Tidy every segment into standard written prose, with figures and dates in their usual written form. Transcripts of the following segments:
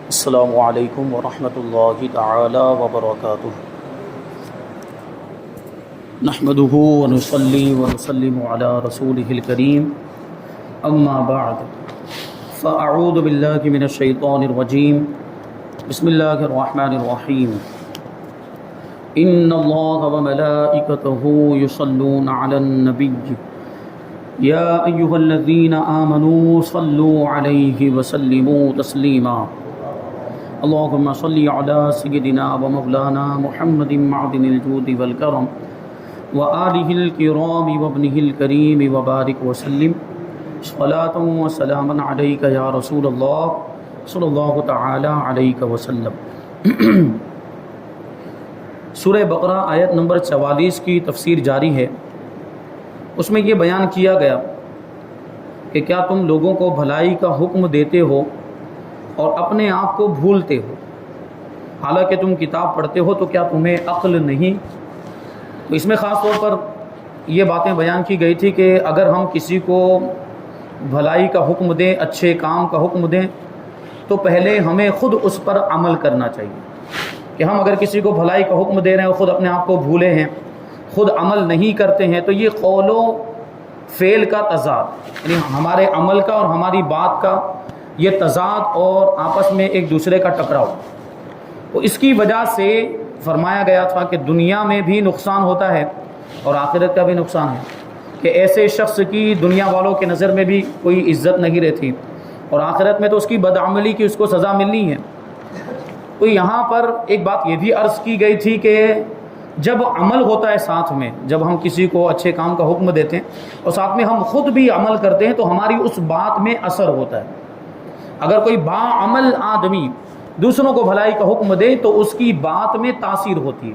السلام علیکم ورحمۃ اللہ تعالی وبرکاتہ۔ نحمده ونصلی ونسلم علی رسولہ الکریم، اما بعد فاعوذ باللہ من الشیطان الرجیم، بسم اللہ الرحمن الرحیم۔ ان اللہ وملائکتہ یصلون علی النبی یا ایہا الذین آمنوا صلوا علیہ وسلموا تسلیما۔ اللہم صلی علی سیدنا و مولانا محمد معدن الجود والکرم وآلہ الکرام وابنہ الکریم وبارک وسلم صلاۃ و سلاما علیک یا رسول اللہ صلی اللہ تعالی علیہ وسلم۔ سورہ بقرہ آیت نمبر 44 کی تفسیر جاری ہے۔ اس میں یہ بیان کیا گیا کہ کیا تم لوگوں کو بھلائی کا حکم دیتے ہو اور اپنے آپ کو بھولتے ہو، حالانکہ تم کتاب پڑھتے ہو، تو کیا تمہیں عقل نہیں؟ تو اس میں خاص طور پر یہ باتیں بیان کی گئی تھی کہ اگر ہم کسی کو بھلائی کا حکم دیں، اچھے کام کا حکم دیں، تو پہلے ہمیں خود اس پر عمل کرنا چاہیے۔ کہ ہم اگر کسی کو بھلائی کا حکم دے رہے ہیں اور خود اپنے آپ کو بھولے ہیں، خود عمل نہیں کرتے ہیں، تو یہ قول و فعل کا تضاد، یعنی ہمارے عمل کا اور ہماری بات کا یہ تضاد اور آپس میں ایک دوسرے کا ٹکراؤ، تو اس کی وجہ سے فرمایا گیا تھا کہ دنیا میں بھی نقصان ہوتا ہے اور آخرت کا بھی نقصان ہے، کہ ایسے شخص کی دنیا والوں کے نظر میں بھی کوئی عزت نہیں رہتی اور آخرت میں تو اس کی بدعملی کی اس کو سزا ملنی ہے۔ تو یہاں پر ایک بات یہ بھی عرض کی گئی تھی کہ جب عمل ہوتا ہے ساتھ میں، جب ہم کسی کو اچھے کام کا حکم دیتے ہیں اور ساتھ میں ہم خود بھی عمل کرتے ہیں، تو ہماری اس بات میں اثر ہوتا ہے۔ اگر کوئی باعمل آدمی دوسروں کو بھلائی کا حکم دے تو اس کی بات میں تاثیر ہوتی ہے۔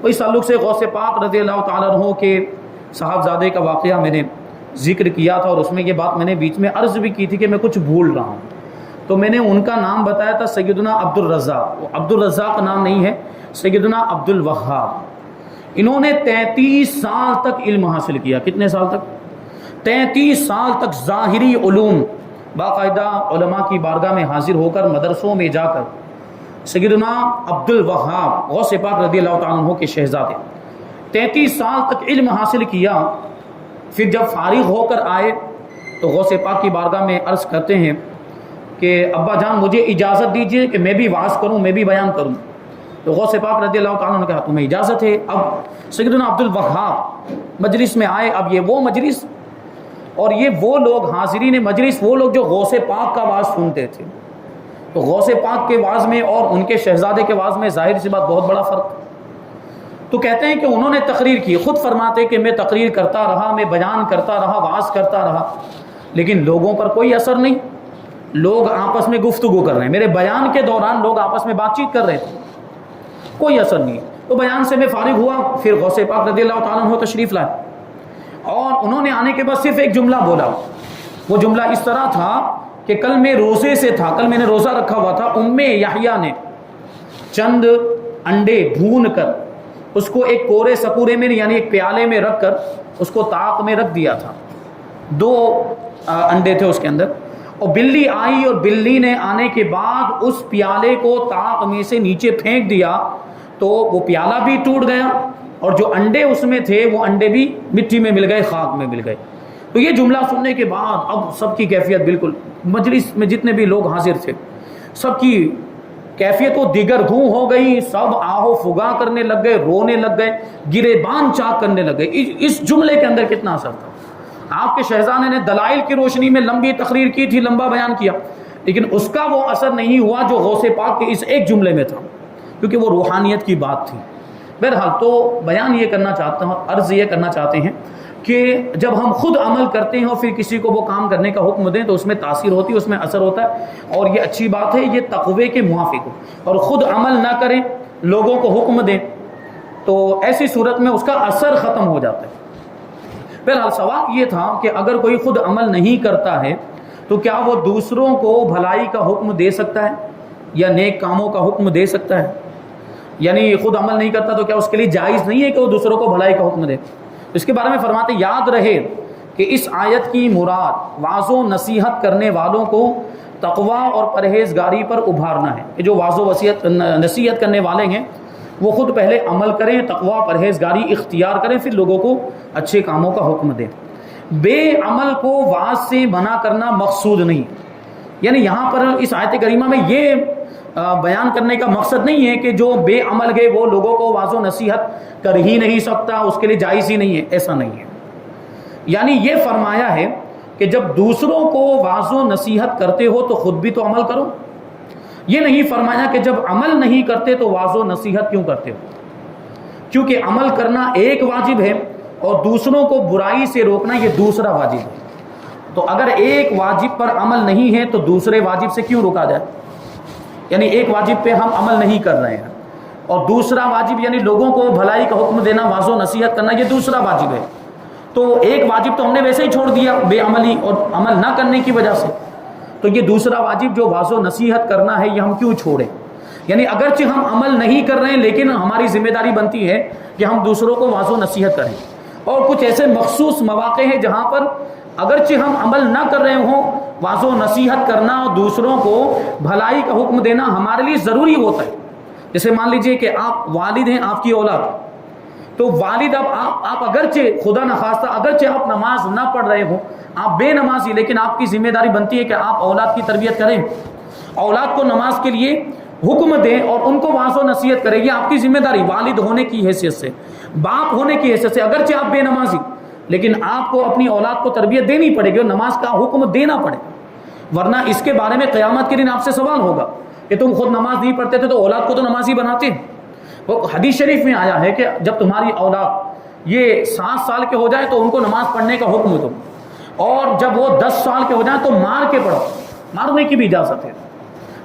تو اس تعلق سے غوث پاک رضی اللہ تعالیٰ عنہ کے صاحبزادے کا واقعہ میں نے ذکر کیا تھا، اور اس میں یہ بات میں نے بیچ میں عرض بھی کی تھی کہ میں کچھ بھول رہا ہوں، تو میں نے ان کا نام بتایا تھا سیدنا عبد الرزاق۔ عبد الرزاق کا نام نہیں ہے، سیدنا عبد الوہاب۔ انہوں نے 33 سال تک علم حاصل کیا۔ کتنے سال تک؟ 33 سال تک ظاہری علوم، باقاعدہ علماء کی بارگاہ میں حاضر ہو کر، مدرسوں میں جا کر۔ سیدنا عبد الوہاب غوث پاک رضی اللہ تعالیٰ عنہ کے شہزادے، 33 سال تک علم حاصل کیا۔ پھر جب فارغ ہو کر آئے تو غوث پاک کی بارگاہ میں عرض کرتے ہیں کہ ابا جان مجھے اجازت دیجیے کہ میں بھی وعظ کروں، میں بھی بیان کروں۔ تو غوث پاک رضی اللہ تعالیٰ عنہ نے کہا تمہیں اجازت ہے۔ اب سیدنا عبد الوہاب مجلس میں آئے۔ اب یہ وہ مجلس اور یہ وہ لوگ حاضرین مجلس، وہ لوگ جو غوث پاک کا واعظ سنتے تھے، تو غوث پاک کے واعظ میں اور ان کے شہزادے کے واعظ میں ظاہر سی بات بہت بڑا فرق۔ تو کہتے ہیں کہ انہوں نے تقریر کی، خود فرماتے کہ میں تقریر کرتا رہا، میں بیان کرتا رہا، واعظ کرتا رہا، لیکن لوگوں پر کوئی اثر نہیں۔ لوگ آپس میں گفتگو کر رہے ہیں، میرے بیان کے دوران لوگ آپس میں بات چیت کر رہے تھے، کوئی اثر نہیں۔ تو بیان سے میں فارغ ہوا، پھر غوث پاک رضی اللہ تعالیٰ عنہ تشریف لائے، اور انہوں نے آنے کے بعد صرف ایک جملہ بولا۔ وہ جملہ اس طرح تھا کہ کل میں روزے سے تھا، کل میں نے روزہ رکھا ہوا تھا، یحییٰ نے چند انڈے بھون کر اس کو ایک کورے سکورے میں، یعنی ایک پیالے میں رکھ کر اس کو طاق میں رکھ دیا تھا۔ 2 انڈے تھے اس کے اندر، اور بلی آئی، اور بلی نے آنے کے بعد اس پیالے کو طاق میں سے نیچے پھینک دیا، تو وہ پیالہ بھی ٹوٹ گیا اور جو انڈے اس میں تھے وہ انڈے بھی مٹی میں مل گئے، خاک میں مل گئے۔ تو یہ جملہ سننے کے بعد اب سب کی کیفیت، بالکل مجلس میں جتنے بھی لوگ حاضر تھے، سب کی کیفیت وہ دیگر گوں ہو گئی، سب آہو فگا کرنے لگ گئے، رونے لگ گئے، گریبان چاک کرنے لگ گئے۔ اس جملے کے اندر کتنا اثر تھا۔ آپ کے شہزادے نے دلائل کی روشنی میں لمبی تقریر کی تھی، لمبا بیان کیا، لیکن اس کا وہ اثر نہیں ہوا جو غوث پاک کے اس ایک جملے میں تھا، کیونکہ وہ روحانیت کی بات تھی۔ بہرحال تو بیان یہ کرنا چاہتا ہوں، عرض یہ کرنا چاہتے ہیں کہ جب ہم خود عمل کرتے ہیں اور پھر کسی کو وہ کام کرنے کا حکم دیں تو اس میں تاثیر ہوتی ہے، اس میں اثر ہوتا ہے، اور یہ اچھی بات ہے، یہ تقوی کے موافق ہو۔ اور خود عمل نہ کریں، لوگوں کو حکم دیں، تو ایسی صورت میں اس کا اثر ختم ہو جاتا ہے۔ بہرحال سوال یہ تھا کہ اگر کوئی خود عمل نہیں کرتا ہے تو کیا وہ دوسروں کو بھلائی کا حکم دے سکتا ہے یا نیک کاموں کا حکم دے سکتا ہے؟ یعنی خود عمل نہیں کرتا تو کیا اس کے لیے جائز نہیں ہے کہ وہ دوسروں کو بھلائی کا حکم دے؟ اس کے بارے میں فرماتے یاد رہے کہ اس آیت کی مراد واعظ و نصیحت کرنے والوں کو تقوی اور پرہیزگاری پر ابھارنا ہے کہ جو واعظ و نصیحت کرنے والے ہیں وہ خود پہلے عمل کریں، تقوی پرہیزگاری اختیار کریں، پھر لوگوں کو اچھے کاموں کا حکم دیں۔ بے عمل کو واعظ سے منع کرنا مقصود نہیں، یعنی یہاں پر اس آیت کریمہ میں یہ بیان کرنے کا مقصد نہیں ہے کہ جو بے عمل ہے وہ لوگوں کو واعظ و نصیحت کر ہی نہیں سکتا، اس کے لیے جائز ہی نہیں ہے، ایسا نہیں ہے۔ یعنی یہ فرمایا ہے کہ جب دوسروں کو واعظ و نصیحت کرتے ہو تو خود بھی تو عمل کرو۔ یہ نہیں فرمایا کہ جب عمل نہیں کرتے تو واعظ و نصیحت کیوں کرتے ہو، کیونکہ عمل کرنا ایک واجب ہے اور دوسروں کو برائی سے روکنا یہ دوسرا واجب ہے۔ تو اگر ایک واجب پر عمل نہیں ہے تو دوسرے واجب سے کیوں روکا جائے؟ یعنی ایک واجب پہ ہم عمل نہیں کر رہے ہیں اور دوسرا واجب یعنی لوگوں کو بھلائی کا حکم دینا، واعظ و نصیحت کرنا، یہ دوسرا واجب ہے۔ تو ایک واجب تو ہم نے ویسے ہی چھوڑ دیا بے عملی اور عمل نہ کرنے کی وجہ سے، تو یہ دوسرا واجب جو واعظ و نصیحت کرنا ہے یہ ہم کیوں چھوڑیں؟ یعنی اگرچہ ہم عمل نہیں کر رہے ہیں لیکن ہماری ذمہ داری بنتی ہے کہ ہم دوسروں کو واعظ و نصیحت کریں، اور کچھ ایسے مخصوص مواقع ہیں جہاں پر اگرچہ ہم عمل نہ کر رہے ہوں، واعظ و نصیحت کرنا اور دوسروں کو بھلائی کا حکم دینا ہمارے لیے ضروری ہوتا ہے۔ جیسے مان لیجئے کہ آپ والد ہیں، آپ کی اولاد، تو والد اب آپ اگرچہ خدا نخواستہ اگرچہ آپ نماز نہ پڑھ رہے ہوں، آپ بے نمازی، لیکن آپ کی ذمہ داری بنتی ہے کہ آپ اولاد کی تربیت کریں، اولاد کو نماز کے لیے حکم دیں اور ان کو واعظ و نصیحت کریں۔ یہ آپ کی ذمہ داری والد ہونے کی حیثیت سے، باپ ہونے کی حیثیت سے، اگرچہ آپ بے نمازی لیکن آپ کو اپنی اولاد کو تربیت دینی پڑے گی اور نماز کا حکم دینا پڑے گا، ورنہ اس کے بارے میں قیامت کے دن آپ سے سوال ہوگا کہ تم خود نماز نہیں پڑھتے تھے تو اولاد کو تو نمازی بناتے۔ وہ حدیث شریف میں آیا ہے کہ جب تمہاری اولاد یہ 7 سال کے ہو جائے تو ان کو نماز پڑھنے کا حکم دو، اور جب وہ 10 سال کے ہو جائیں تو مار کے پڑھو، مارنے کی بھی اجازت ہے۔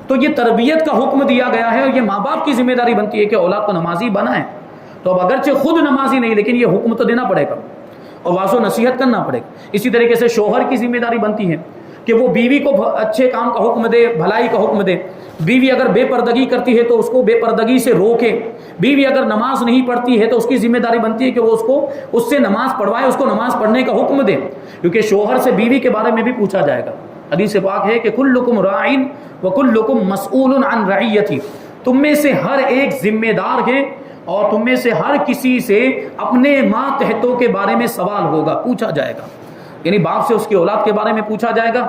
تو یہ تربیت کا حکم دیا گیا ہے اور یہ ماں باپ کی ذمہ داری بنتی ہے کہ اولاد کو نمازی بنائیں۔ تو اب اگرچہ خود نمازی نہیں لیکن یہ حکم تو دینا پڑے گا اور واعظ و نصیحت کرنا پڑے گا۔ اسی طریقے سے شوہر کی ذمہ داری بنتی ہے کہ وہ بیوی کو اچھے کام کا حکم دے، بھلائی کا حکم دے۔ بیوی اگر بے پردگی کرتی ہے تو اس کو بے پردگی سے روکے، بیوی اگر نماز نہیں پڑھتی ہے تو اس کی ذمہ داری بنتی ہے کہ وہ اس سے نماز پڑھوائے، اس کو نماز پڑھنے کا حکم دے، کیونکہ شوہر سے بیوی کے بارے میں بھی پوچھا جائے گا۔ حدیث پاک ہے کہ کلکم راعٍ وکلکم مسئول عن رعیتہ، تم میں سے ہر ایک ذمہ دار ہے اور تم میں سے ہر کسی سے اپنے ماتحتوں کے بارے میں سوال ہوگا، پوچھا جائے گا۔ یعنی باپ سے اس کی اولاد کے بارے میں پوچھا جائے گا،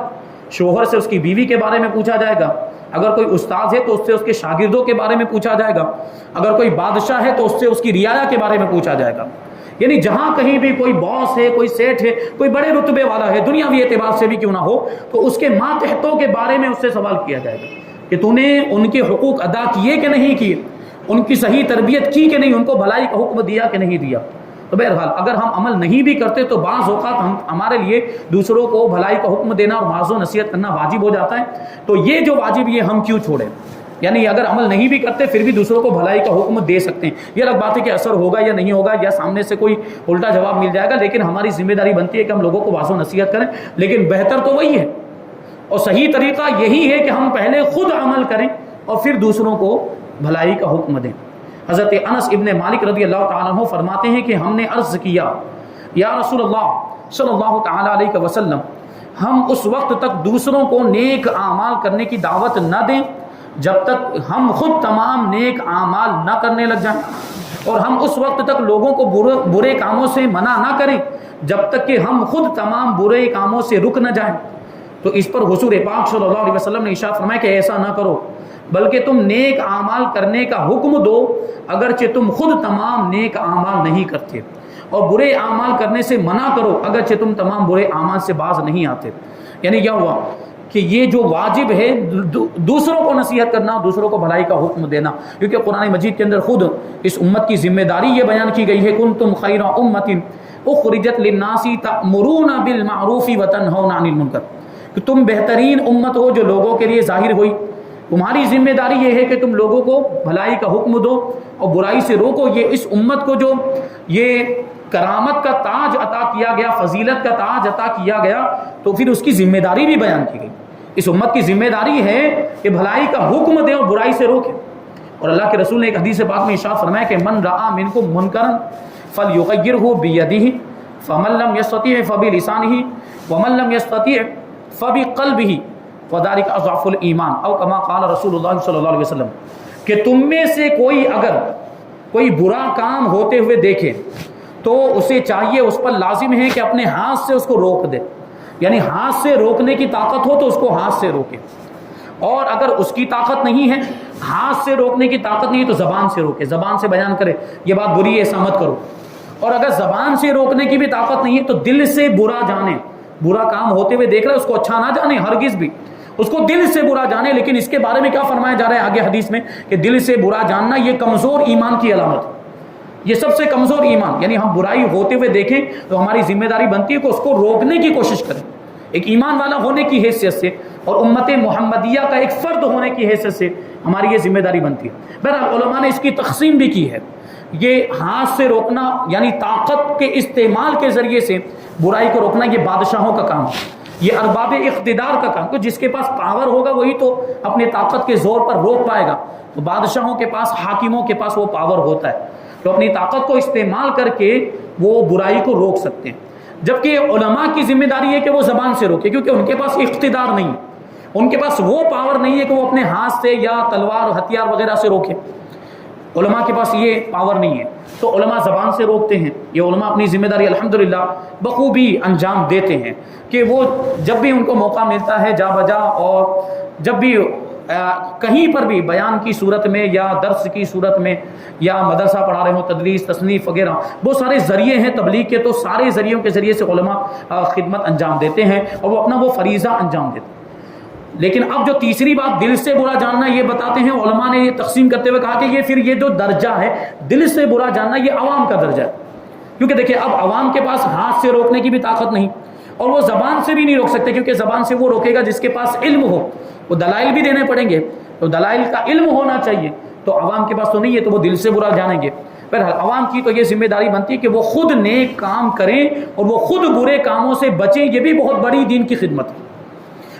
شوہر سے اس کی بیوی کے بارے میں پوچھا جائے گا، اگر کوئی استاد ہے تو اس سے اس کے شاگردوں کے بارے میں پوچھا جائے گا، اگر کوئی بادشاہ ہے تو اس سے اس کی رعایا کے بارے میں پوچھا جائے گا۔ یعنی جہاں کہیں بھی کوئی باس ہے، کوئی سیٹ ہے، کوئی بڑے رتبے والا ہے، دنیاوی اعتبار سے بھی کیوں نہ ہو، تو اس کے ماتحتوں کے بارے میں اس سے سوال کیا جائے گا کہ تو نے ان کے حقوق ادا کیے کہ نہیں کیے، ان کی صحیح تربیت کی کہ نہیں، ان کو بھلائی کا حکم دیا کہ نہیں دیا۔ تو بہرحال اگر ہم عمل نہیں بھی کرتے تو بعض اوقات ہمارے لیے دوسروں کو بھلائی کا حکم دینا اور واعظ و نصیحت کرنا واجب ہو جاتا ہے۔ تو یہ جو واجب یہ ہم کیوں چھوڑیں؟ یعنی اگر عمل نہیں بھی کرتے پھر بھی دوسروں کو بھلائی کا حکم دے سکتے ہیں۔ یہ الگ بات ہے کہ اثر ہوگا یا نہیں ہوگا یا سامنے سے کوئی الٹا جواب مل جائے گا، لیکن ہماری ذمہ داری بنتی ہے کہ ہم لوگوں کو واعظ و نصیحت کریں، لیکن بہتر تو وہی ہے اور صحیح طریقہ یہی ہے کہ ہم پہلے خود عمل کریں اور پھر دوسروں کو بھلائی کا حکم دیں۔ حضرت انس ابن مالک رضی اللہ تعالیٰ عنہ فرماتے ہیں کہ ہم نے عرض کیا یا رسول اللہ صلی اللہ تعالیٰ علیہ وسلم، ہم اس وقت تک دوسروں کو نیک اعمال کرنے کی دعوت نہ دیں جب تک ہم خود تمام نیک اعمال نہ کرنے لگ جائیں، اور ہم اس وقت تک لوگوں کو برے کاموں سے منع نہ کریں جب تک کہ ہم خود تمام برے کاموں سے رک نہ جائیں۔ تو اس پر حضور پاک صلی اللہ علیہ وسلم نے ارشاد فرمایا کہ ایسا نہ کرو، بلکہ تم نیک اعمال کرنے کا حکم دو اگرچہ تم خود تمام نیک اعمال نہیں کرتے، اور برے اعمال کرنے سے منع کرو اگرچہ تم تمام برے اعمال سے باز نہیں آتے۔ یعنی کیا ہوا کہ یہ جو واجب ہے دوسروں کو نصیحت کرنا، دوسروں کو بھلائی کا حکم دینا، کیونکہ قرآن مجید کے اندر خود اس امت کی ذمہ داری یہ بیان کی گئی ہے کنتم خیر امۃ اخرجت للناس تأمرون بالمعروف وتنہون عن المنکر، کہ تم بہترین امت ہو جو لوگوں کے لیے ظاہر ہوئی۔ تمہاری ذمہ داری یہ ہے کہ تم لوگوں کو بھلائی کا حکم دو اور برائی سے روکو۔ یہ اس امت کو جو یہ کرامت کا تاج عطا کیا گیا، فضیلت کا تاج عطا کیا گیا، تو پھر اس کی ذمہ داری بھی بیان کی گئی۔ اس امت کی ذمہ داری ہے کہ بھلائی کا حکم دے اور برائی سے روکے۔ اور اللہ کے رسول نے ایک حدیث پاک میں ارشاد فرمایا کہ من رأى منکم منکرا فلیغیرہ بیدہ فمن لم یستطع فبلسانہ ومن لم یستطع فبقلبہ فذلک اضعف الایمان او کما قال رسول اللہ صلی اللہ علیہ وسلم، کہ تم میں سے کوئی اگر کوئی برا کام ہوتے ہوئے دیکھے تو اسے چاہیے، اس پر لازم ہے کہ اپنے ہاتھ سے اس کو روک دے، یعنی ہاتھ سے روکنے کی طاقت ہو تو اس کو ہاتھ سے روکے، اور اگر اس کی طاقت نہیں ہے، ہاتھ سے روکنے کی طاقت نہیں ہے، تو زبان سے روکے، زبان سے بیان کرے یہ بات بری ہے ایسا مت کرو، اور اگر زبان سے روکنے کی بھی طاقت نہیں ہے تو دل سے برا جانے، برا کام ہوتے ہوئے دیکھ رہے اس کو اچھا نہ جانے، ہرگز بھی اس کو دل سے برا جانے، لیکن اس کے بارے میں کیا فرمایا جا رہا ہے آگے حدیث میں کہ دل سے برا جاننا یہ کمزور ایمان کی علامت ہے، یہ سب سے کمزور ایمان، یعنی ہم برائی ہوتے ہوئے دیکھیں تو ہماری ذمہ داری بنتی ہے کہ اس کو روکنے کی کوشش کریں، ایک ایمان والا ہونے کی حیثیت سے اور امت محمدیہ کا ایک فرد ہونے کی حیثیت سے ہماری یہ ذمہ داری بنتی ہے۔ بہرحال علماء نے اس کی تقسیم بھی کی ہے، یہ ہاتھ سے روکنا یعنی طاقت کے استعمال کے ذریعے سے برائی کو روکنا یہ بادشاہوں کا کام ہے، یہ ارباب اقتدار کا کام، تو جس کے پاس پاور ہوگا وہی تو اپنے طاقت کے زور پر روک پائے گا، تو بادشاہوں کے پاس، حاکموں کے پاس وہ پاور ہوتا ہے، تو اپنی طاقت کو استعمال کر کے وہ برائی کو روک سکتے ہیں، جبکہ علماء کی ذمہ داری ہے کہ وہ زبان سے روکے، کیونکہ ان کے پاس اقتدار نہیں ہے، ان کے پاس وہ پاور نہیں ہے کہ وہ اپنے ہاتھ سے یا تلوار ہتھیار وغیرہ سے روکے، علماء کے پاس یہ پاور نہیں ہے، تو علماء زبان سے روکتے ہیں، یہ علماء اپنی ذمہ داری الحمدللہ بخوبی انجام دیتے ہیں، کہ وہ جب بھی ان کو موقع ملتا ہے جا بجا، اور جب بھی کہیں پر بھی بیان کی صورت میں یا درس کی صورت میں یا مدرسہ پڑھا رہے ہوں، تدریس، تصنیف وغیرہ بہت سارے ذریعے ہیں تبلیغ کے، تو سارے ذریعوں کے ذریعے سے علماء خدمت انجام دیتے ہیں اور وہ اپنا وہ فریضہ انجام دیتے ہیں۔ لیکن اب جو تیسری بات دل سے برا جاننا، یہ بتاتے ہیں علماء نے یہ تقسیم کرتے ہوئے کہا کہ یہ پھر یہ جو درجہ ہے دل سے برا جاننا یہ عوام کا درجہ ہے، کیونکہ دیکھیں اب عوام کے پاس ہاتھ سے روکنے کی بھی طاقت نہیں اور وہ زبان سے بھی نہیں روک سکتے، کیونکہ زبان سے وہ روکے گا جس کے پاس علم ہو، وہ دلائل بھی دینے پڑیں گے، تو دلائل کا علم ہونا چاہیے، تو عوام کے پاس تو نہیں ہے، تو وہ دل سے برا جانیں گے۔ بہرحال عوام کی تو یہ ذمہ داری بنتی ہے کہ وہ خود نیک کام کریں اور وہ خود برے کاموں سے بچیں، یہ بھی بہت بڑی دین کی خدمت ہے۔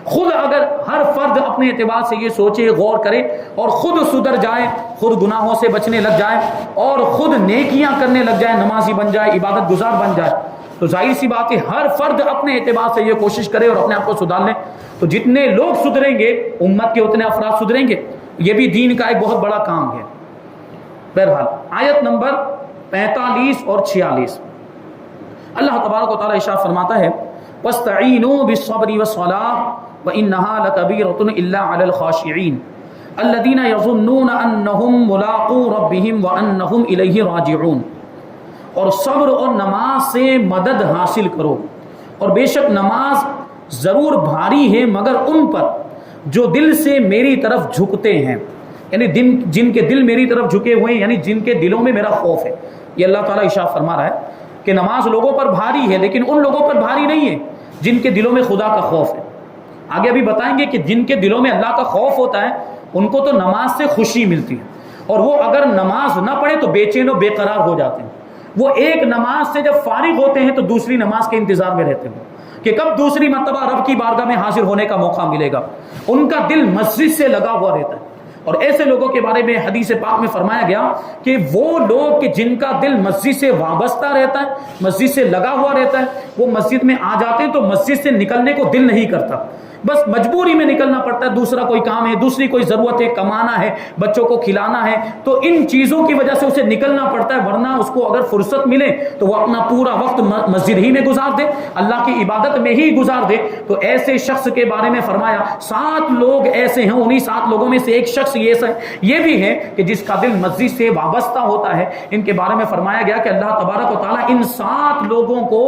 خود اگر ہر فرد اپنے اعتبار سے یہ سوچے، غور کرے اور خود سدھر جائے، خود گناہوں سے بچنے لگ جائے اور خود نیکیاں کرنے لگ جائے، نمازی بن جائے، عبادت گزار بن جائے، تو ظاہر سی بات ہے ہر فرد اپنے اعتبار سے یہ کوشش کرے اور اپنے آپ کو سدھار لے، تو جتنے لوگ سدھریں گے امت کے اتنے افراد سدھریں گے، یہ بھی دین کا ایک بہت بڑا کام ہے۔ بہرحال آیت نمبر 45 اور 46 اللہ تبارک و تعالی ارشاد فرماتا ہے وَاسْتَعِينُوا بِالصَّبْرِ وَالصَّلَاةِ وَإِنَّهَا لَكَبِيرَةٌ إِلَّا عَلَى الْخَاشِعِينَ الَّذِينَ يَظُنُّونَ أَنَّهُمْ مُلَاقُو رَبِّهِمْ وَأَنَّهُمْ إِلَيْهِ رَاجِعُونَ، اور صبر اور نماز سے مدد حاصل کرو، اور بے شک نماز ضرور بھاری ہے مگر ان پر جو دل سے میری طرف جھکتے ہیں، یعنی جن کے دل میری طرف جھکے ہوئے ہیں، یعنی جن کے دلوں میں میرا خوف ہے، یہ اللہ تعالیٰ ارشاد فرما رہا ہے کہ نماز لوگوں پر بھاری ہے لیکن ان لوگوں پر بھاری نہیں ہے جن کے دلوں میں خدا کا خوف ہے۔ آگے ابھی بتائیں گے کہ جن کے دلوں میں اللہ کا خوف ہوتا ہے ان کو تو نماز سے خوشی ملتی ہے، اور وہ اگر نماز نہ پڑھے تو بے چین و بے قرار ہو جاتے ہیں، وہ ایک نماز سے جب فارغ ہوتے ہیں تو دوسری نماز کے انتظار میں رہتے ہیں کہ کب دوسری مرتبہ رب کی بارگاہ میں حاضر ہونے کا موقع ملے گا، ان کا دل مسجد سے لگا ہوا رہتا ہے۔ اور ایسے لوگوں کے بارے میں حدیث پاک میں فرمایا گیا کہ وہ لوگ کہ جن کا دل مسجد سے وابستہ رہتا ہے، مسجد سے لگا ہوا رہتا ہے، وہ مسجد میں آ جاتے ہیں تو مسجد سے نکلنے کو دل نہیں کرتا، بس مجبوری میں نکلنا پڑتا ہے، دوسرا کوئی کام ہے، دوسری کوئی ضرورت ہے، کمانا ہے، بچوں کو کھلانا ہے، تو ان چیزوں کی وجہ سے اسے نکلنا پڑتا ہے، ورنہ اس کو اگر فرصت ملے تو وہ اپنا پورا وقت مسجد ہی میں گزار دے، اللہ کی عبادت میں ہی گزار دے۔ تو ایسے شخص کے بارے میں فرمایا 7 لوگ ایسے ہیں، انہی 7 لوگوں میں سے ایک شخص یہ بھی ہے کہ جس کا دل مسجد سے وابستہ ہوتا ہے۔ ان کے بارے میں فرمایا گیا کہ اللہ تبارک و تعالیٰ ان 7 لوگوں کو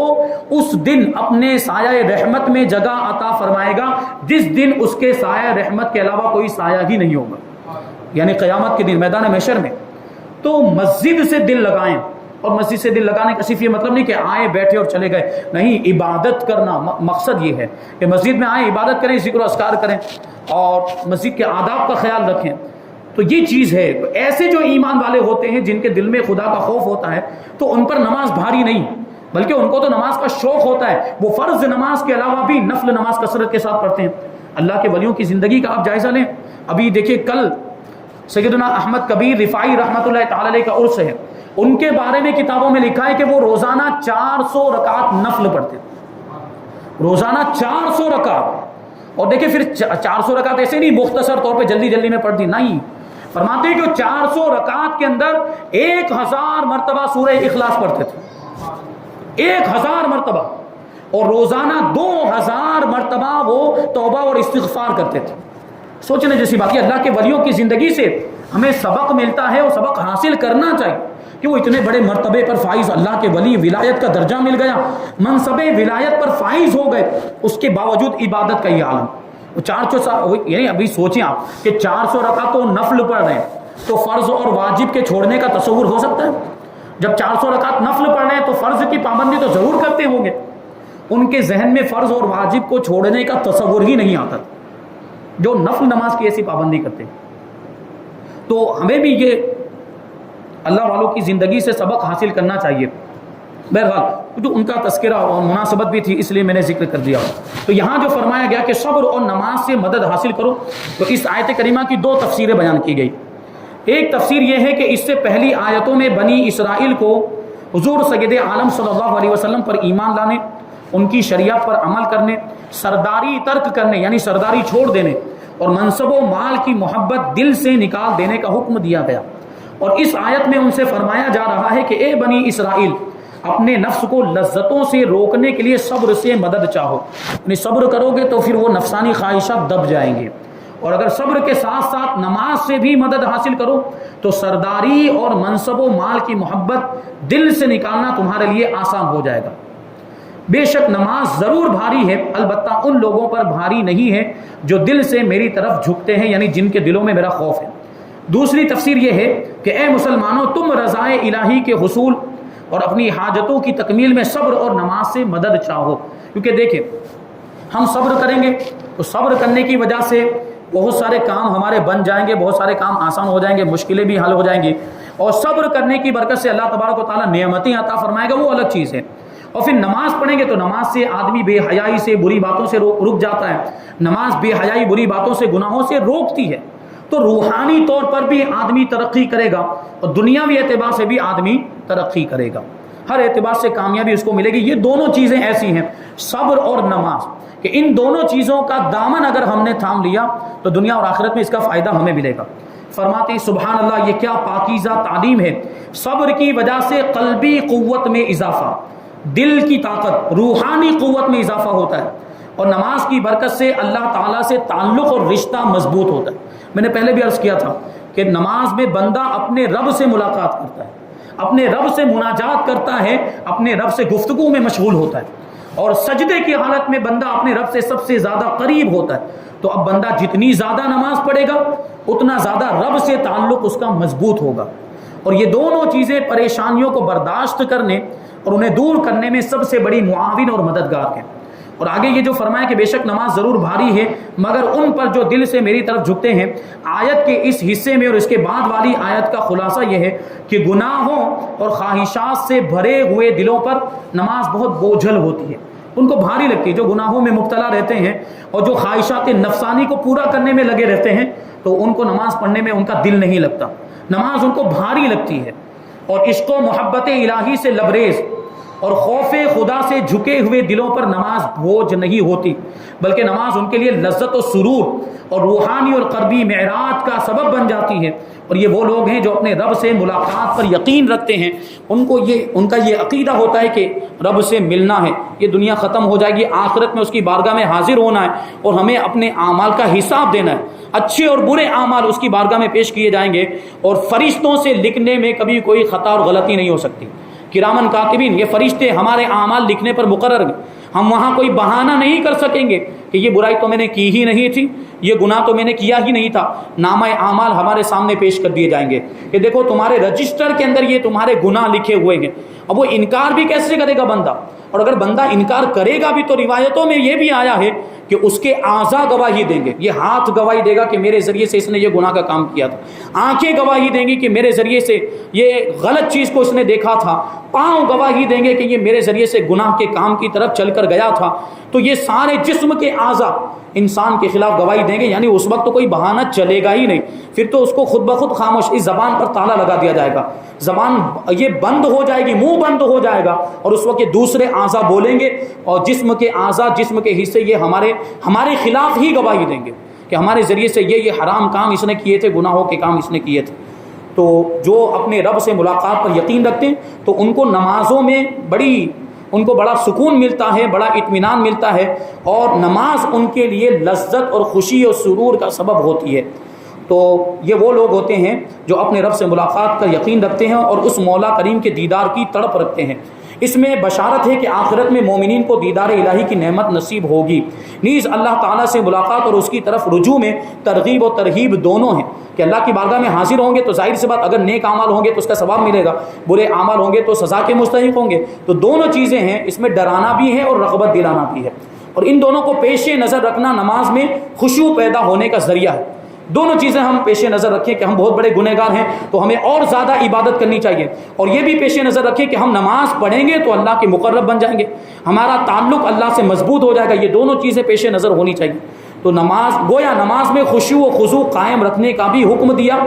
اس دن اپنے سایہ رحمت میں جگہ عطا فرمائے گا جس دن اس کے سایہ رحمت کے علاوہ کوئی سایہ ہی نہیں ہوگا، یعنی قیامت کے دن میدان محشر میں۔ تو مسجد سے دل لگائیں، اور مسجد سے دل لگانے کا صرف یہ مطلب نہیں کہ آئے بیٹھے اور چلے گئے، نہیں، عبادت کرنا مقصد یہ ہے کہ مسجد میں آئیں، عبادت کریں، ذکر و اذکار کریں اور مسجد کے آداب کا خیال رکھیں، تو یہ چیز ہے۔ ایسے جو ایمان والے ہوتے ہیں جن کے دل میں خدا کا خوف ہوتا ہے تو ان پر نماز بھاری نہیں، بلکہ ان کو تو نماز کا شوق ہوتا ہے، وہ فرض نماز کے علاوہ بھی نفل نماز کثرت کے ساتھ پڑھتے ہیں۔ اللہ کے ولیوں کی زندگی کا آپ جائزہ لیں، ابھی دیکھیں کل سیدنا احمد کبیر رفاعی رحمۃ اللہ تعالی علیہ کا عرس ہے، ان کے بارے میں کتابوں میں لکھا ہے کہ وہ روزانہ 400 رکعت نفل پڑھتے، روزانہ 400 رکعت، اور دیکھیں پھر 400 رکعت ایسے نہیں مختصر طور پہ جلدی جلدی میں پڑھ دی، نہیں، فرماتے ہیں کہ 400 رکعت کے اندر 1000 مرتبہ سورہ اخلاص پڑھتے تھے، 1000 مرتبہ، اور روزانہ 2000 مرتبہ وہ توبہ اور استغفار کرتے تھے۔ سوچنے جیسی بات ہے، اللہ کے ولیوں کی زندگی سے ہمیں سبق ملتا ہے، وہ سبق حاصل کرنا چاہیے کہ وہ اتنے بڑے مرتبے پر فائز، اللہ کے ولی، ولایت کا درجہ مل گیا، منصب ولایت پر فائز ہو گئے، اس کے باوجود عبادت کا یہ عالم۔ 400 یعنی ابھی سوچیں آپ کہ 400 رکعت تو نفل پڑھ رہے ہیں، تو فرض اور واجب کے چھوڑنے کا تصور ہو سکتا ہے؟ جب 400 رکعت نفل پڑھ رہے ہیں تو فرض کی پابندی تو ضرور کرتے ہوں گے، ان کے ذہن میں فرض اور واجب کو چھوڑنے کا تصور ہی نہیں آتا جو نفل نماز کی ایسی پابندی کرتے ہیں۔ تو ہمیں بھی یہ اللہ والوں کی زندگی سے سبق حاصل کرنا چاہیے۔ بہرحال جو ان کا تذکرہ اور مناسبت بھی تھی اس لیے میں نے ذکر کر دیا۔ تو یہاں جو فرمایا گیا کہ صبر اور نماز سے مدد حاصل کرو، تو اس آیت کریمہ کی 2 تفسیریں بیان کی گئی۔ ایک تفسیر یہ ہے کہ اس سے پہلی آیتوں میں بنی اسرائیل کو حضور سید عالم صلی اللہ علیہ وسلم پر ایمان لانے، ان کی شریعت پر عمل کرنے، سرداری ترک کرنے یعنی سرداری چھوڑ دینے، اور منصب و مال کی محبت دل سے نکال دینے کا حکم دیا گیا۔ اور اس آیت میں ان سے فرمایا جا رہا ہے کہ اے بنی اسرائیل، اپنے نفس کو لذتوں سے روکنے کے لیے صبر سے مدد چاہو، یعنی صبر کرو گے تو پھر وہ نفسانی خواہشات دب جائیں گے، اور اگر صبر کے ساتھ ساتھ نماز سے بھی مدد حاصل کرو تو سرداری اور منصب و مال کی محبت دل سے نکالنا تمہارے لیے آسان ہو جائے گا۔ بے شک نماز ضرور بھاری ہے، البتہ ان لوگوں پر بھاری نہیں ہے جو دل سے میری طرف جھکتے ہیں، یعنی جن کے دلوں میں میرا خوف ہے۔ دوسری تفسیر یہ ہے کہ اے مسلمانوں، تم رضائے الہی کے حصول اور اپنی حاجتوں کی تکمیل میں صبر اور نماز سے مدد چاہو، کیونکہ دیکھیں ہم صبر کریں گے تو صبر کرنے کی وجہ سے بہت سارے کام ہمارے بن جائیں گے، بہت سارے کام آسان ہو جائیں گے، مشکلیں بھی حل ہو جائیں گی، اور صبر کرنے کی برکت سے اللہ تبارک و تعالیٰ نعمتیں عطا فرمائے گا، وہ الگ چیز ہے۔ اور پھر نماز پڑھیں گے تو نماز سے آدمی بے حیائی سے، بری باتوں سے رک جاتا ہے، نماز بے حیائی، بری باتوں سے، گناہوں سے روکتی ہے، تو روحانی طور پر بھی آدمی ترقی کرے گا اور دنیاوی اعتبار سے بھی آدمی ترقی کرے گا، ہر اعتبار سے کامیابی اس کو ملے گی۔ یہ دونوں چیزیں ایسی ہیں، صبر اور نماز، کہ ان دونوں چیزوں کا دامن اگر ہم نے تھام لیا تو دنیا اور آخرت میں اس کا فائدہ ہمیں ملے گا۔ فرماتے ہیں سبحان اللہ، یہ کیا پاکیزہ تعلیم ہے۔ صبر کی وجہ سے قلبی قوت میں اضافہ، دل کی طاقت، روحانی قوت میں اضافہ ہوتا ہے، اور نماز کی برکت سے اللہ تعالیٰ سے تعلق اور رشتہ مضبوط ہوتا ہے۔ میں نے پہلے بھی عرض کیا تھا کہ نماز میں بندہ اپنے رب سے ملاقات کرتا ہے، اپنے رب سے مناجات کرتا ہے، اپنے رب سے گفتگو میں مشغول ہوتا ہے، اور سجدے کی حالت میں بندہ اپنے رب سے سب سے زیادہ قریب ہوتا ہے۔ تو اب بندہ جتنی زیادہ نماز پڑھے گا اتنا زیادہ رب سے تعلق اس کا مضبوط ہوگا، اور یہ دونوں چیزیں پریشانیوں کو برداشت کرنے اور انہیں دور کرنے میں سب سے بڑی معاون اور مددگار ہیں۔ اور آگے یہ جو فرمایا کہ بے شک نماز ضرور بھاری ہے مگر ان پر جو دل سے میری طرف جھکتے ہیں، آیت کے اس حصے میں اور اس کے بعد والی آیت کا خلاصہ یہ ہے کہ گناہوں اور خواہشات سے بھرے ہوئے دلوں پر نماز بہت بوجھل ہوتی ہے، ان کو بھاری لگتی ہے۔ جو گناہوں میں مبتلا رہتے ہیں اور جو خواہشات نفسانی کو پورا کرنے میں لگے رہتے ہیں تو ان کو نماز پڑھنے میں ان کا دل نہیں لگتا، نماز ان کو بھاری لگتی ہے، اور عشق و محبت الہی سے لبریز اور خوف خدا سے جھکے ہوئے دلوں پر نماز بوجھ نہیں ہوتی، بلکہ نماز ان کے لیے لذت و سرور اور روحانی اور قلبی معراج کا سبب بن جاتی ہے۔ اور یہ وہ لوگ ہیں جو اپنے رب سے ملاقات پر یقین رکھتے ہیں، ان کا یہ عقیدہ ہوتا ہے کہ رب سے ملنا ہے، یہ دنیا ختم ہو جائے گی، آخرت میں اس کی بارگاہ میں حاضر ہونا ہے، اور ہمیں اپنے اعمال کا حساب دینا ہے، اچھے اور برے اعمال اس کی بارگاہ میں پیش کیے جائیں گے، اور فرشتوں سے لکھنے میں کبھی کوئی خطا اور غلطی نہیں ہو سکتی۔ کرامن کاتبین، یہ فرشتے ہمارے اعمال لکھنے پر مقرر ہیں، ہم وہاں کوئی بہانہ نہیں کر سکیں گے کہ یہ برائی تو میں نے کی ہی نہیں تھی، یہ گناہ تو میں نے کیا ہی نہیں تھا۔ نامہ اعمال ہمارے سامنے پیش کر دیے جائیں گے کہ دیکھو تمہارے رجسٹر کے اندر یہ تمہارے گناہ لکھے ہوئے ہیں۔ اب وہ انکار بھی کیسے کرے گا بندہ، اور اگر بندہ انکار کرے گا بھی تو روایتوں میں یہ بھی آیا ہے کہ اس کے اعضاء گواہی دیں گے، یہ ہاتھ گواہی دے گا کہ میرے ذریعے سے اس نے یہ گناہ کا کام کیا تھا، آنکھیں گواہی دیں گی کہ میرے ذریعے سے یہ غلط چیز کو اس نے دیکھا تھا، پاؤں گواہی دیں گے کہ یہ میرے ذریعے سے گناہ کے کام کی طرف چل کر گیا تھا۔ تو یہ سارے جسم کے اعضاء انسان کے خلاف گواہی دیں گے، یعنی اس وقت تو کوئی بہانہ چلے گا ہی نہیں، پھر تو اس کو خود بخود خاموش، اس زبان پر تالا لگا دیا جائے گا، زبان یہ بند ہو جائے گی، منہ بند ہو جائے گا، اور اس وقت یہ دوسرے اعضاء بولیں گے، اور جسم کے اعضاء، جسم کے حصے یہ ہمارے خلاف ہی گواہی دیں گے کہ ہمارے ذریعے سے یہ حرام کام اس نے کیے تھے، گناہوں کے کام اس نے کیے تھے۔ تو جو اپنے رب سے ملاقات پر یقین رکھتے ہیں تو ان کو نمازوں میں ان کو بڑا سکون ملتا ہے، بڑا اطمینان ملتا ہے، اور نماز ان کے لیے لذت اور خوشی اور سرور کا سبب ہوتی ہے۔ تو یہ وہ لوگ ہوتے ہیں جو اپنے رب سے ملاقات کا یقین رکھتے ہیں اور اس مولا کریم کے دیدار کی تڑپ رکھتے ہیں۔ اس میں بشارت ہے کہ آخرت میں مومنین کو دیدار الہی کی نعمت نصیب ہوگی، نیز اللہ تعالیٰ سے ملاقات اور اس کی طرف رجوع میں ترغیب و ترہیب دونوں ہیں کہ اللہ کی بارگاہ میں حاضر ہوں گے تو ظاہر سی بات اگر نیک اعمال ہوں گے تو اس کا ثواب ملے گا، برے اعمال ہوں گے تو سزا کے مستحق ہوں گے۔ تو دونوں چیزیں ہیں، اس میں ڈرانا بھی ہے اور رغبت دلانا بھی ہے، اور ان دونوں کو پیش نظر رکھنا نماز میں خشوع پیدا ہونے کا ذریعہ ہے۔ دونوں چیزیں ہم پیش نظر رکھیں کہ ہم بہت بڑے گنہگار ہیں تو ہمیں اور زیادہ عبادت کرنی چاہیے، اور یہ بھی پیش نظر رکھیں کہ ہم نماز پڑھیں گے تو اللہ کے مقرب بن جائیں گے، ہمارا تعلق اللہ سے مضبوط ہو جائے گا۔ یہ دونوں چیزیں پیش نظر ہونی چاہیے۔ تو گویا نماز میں خشوع و خضوع قائم رکھنے کا بھی حکم دیا،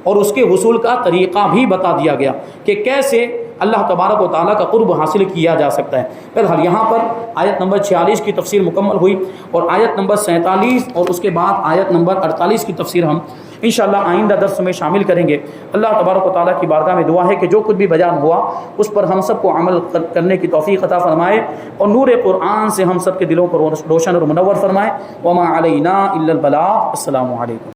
اور اس کے حصول کا طریقہ بھی بتا دیا گیا کہ کیسے اللہ تبارک و تعالیٰ کا قرب حاصل کیا جا سکتا ہے۔ بہرحال یہاں پر آیت نمبر 46 کی تفسیر مکمل ہوئی، اور آیت نمبر 47 اور اس کے بعد آیت نمبر 48 کی تفسیر ہم انشاءاللہ آئندہ درس میں شامل کریں گے۔ اللہ تبارک و تعالیٰ کی بارگاہ میں دعا ہے کہ جو کچھ بھی بیان ہوا اس پر ہم سب کو عمل کرنے کی توفیق عطا فرمائے، اور نور قرآن سے ہم سب کے دلوں کو روشن اور منور فرمائے۔ وما علینا الا البلاغ۔ السلام علیکم۔